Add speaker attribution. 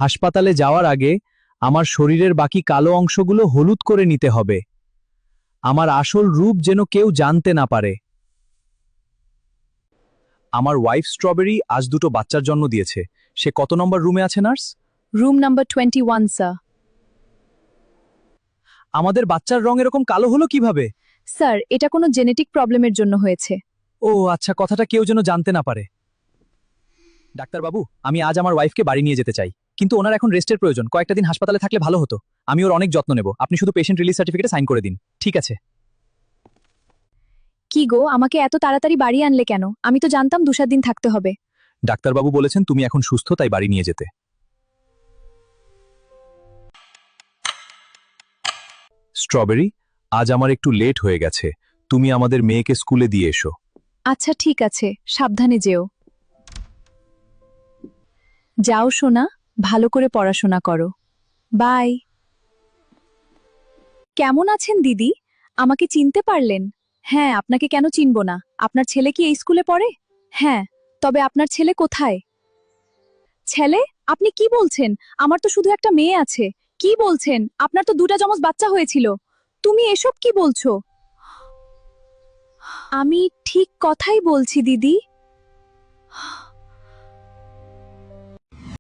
Speaker 1: হাসপাতালে যাওয়ার আগে আমার শরীরের বাকি কালো অংশগুলো হলুদ করে নিতে হবে। আমার আসল রূপ যেন কেউ জানতে না পারে। আমার ওয়াইফ স্ট্রবেরি আজ দুটো বাচ্চার জন্ম দিয়েছে। সে কত নম্বর রুমে আছে নার্স?
Speaker 2: Room number 21, sir.
Speaker 1: আমাদের বাচ্চার রং এরকম কালো হলো কিভাবে?
Speaker 2: স্যার, এটা কোনো জেনেটিক প্রবলেমের জন্য হয়েছে।
Speaker 1: ও আচ্ছা, কথাটা কেউ যেন জানতে না পারে। ডাক্তারবাবু, আমি আজ আমার ওয়াইফকে বাড়ি নিয়ে যেতে চাই, কিন্তু ওনার এখন রেস্টের প্রয়োজন। কয়েকটা দিন হাসপাতালে থাকলে ভালো হতো। আমি ওর অনেক যত্ন নেব। আপনি শুধু পেশেন্ট রিলিজ সার্টিফিকেটে সাইন করে দিন। ঠিক আছে।
Speaker 2: কি গো, আমাকে এত তাড়াতাড়ি বাড়ি আনলে কেন? আমি তো জানতাম 2-7 দিন থাকতে হবে।
Speaker 1: ডাক্তারবাবু বলেছেন তুমি এখন সুস্থ, তাই বাড়ি নিয়ে যেতে। স্ট্রবেরি, আজ আমার একটু লেট হয়ে গেছে। তুমি আমাদের মেয়েকে স্কুলে দিয়ে এসো।
Speaker 2: আচ্ছা ঠিক আছে, সাবধানে যেও। যাও সোনা, ভালো করে পড়াশোনা করো। বাই। কেমন আছেন দিদি? আমাকে চিনতে পারলেন? হ্যাঁ, আপনাকে কেন চিনব না? আপনার ছেলে কি এই স্কুলে পড়ে? হ্যাঁ, তবে আপনার ছেলে কোথায়? ছেলে? আপনি কি বলছেন? আমার তো শুধু একটা মেয়ে আছে। কি বলছেন? আপনার তো 2টা যমজ বাচ্চা হয়েছিল। তুমি এসব কি বলছো? আমি ঠিক কথাই বলছি দিদি।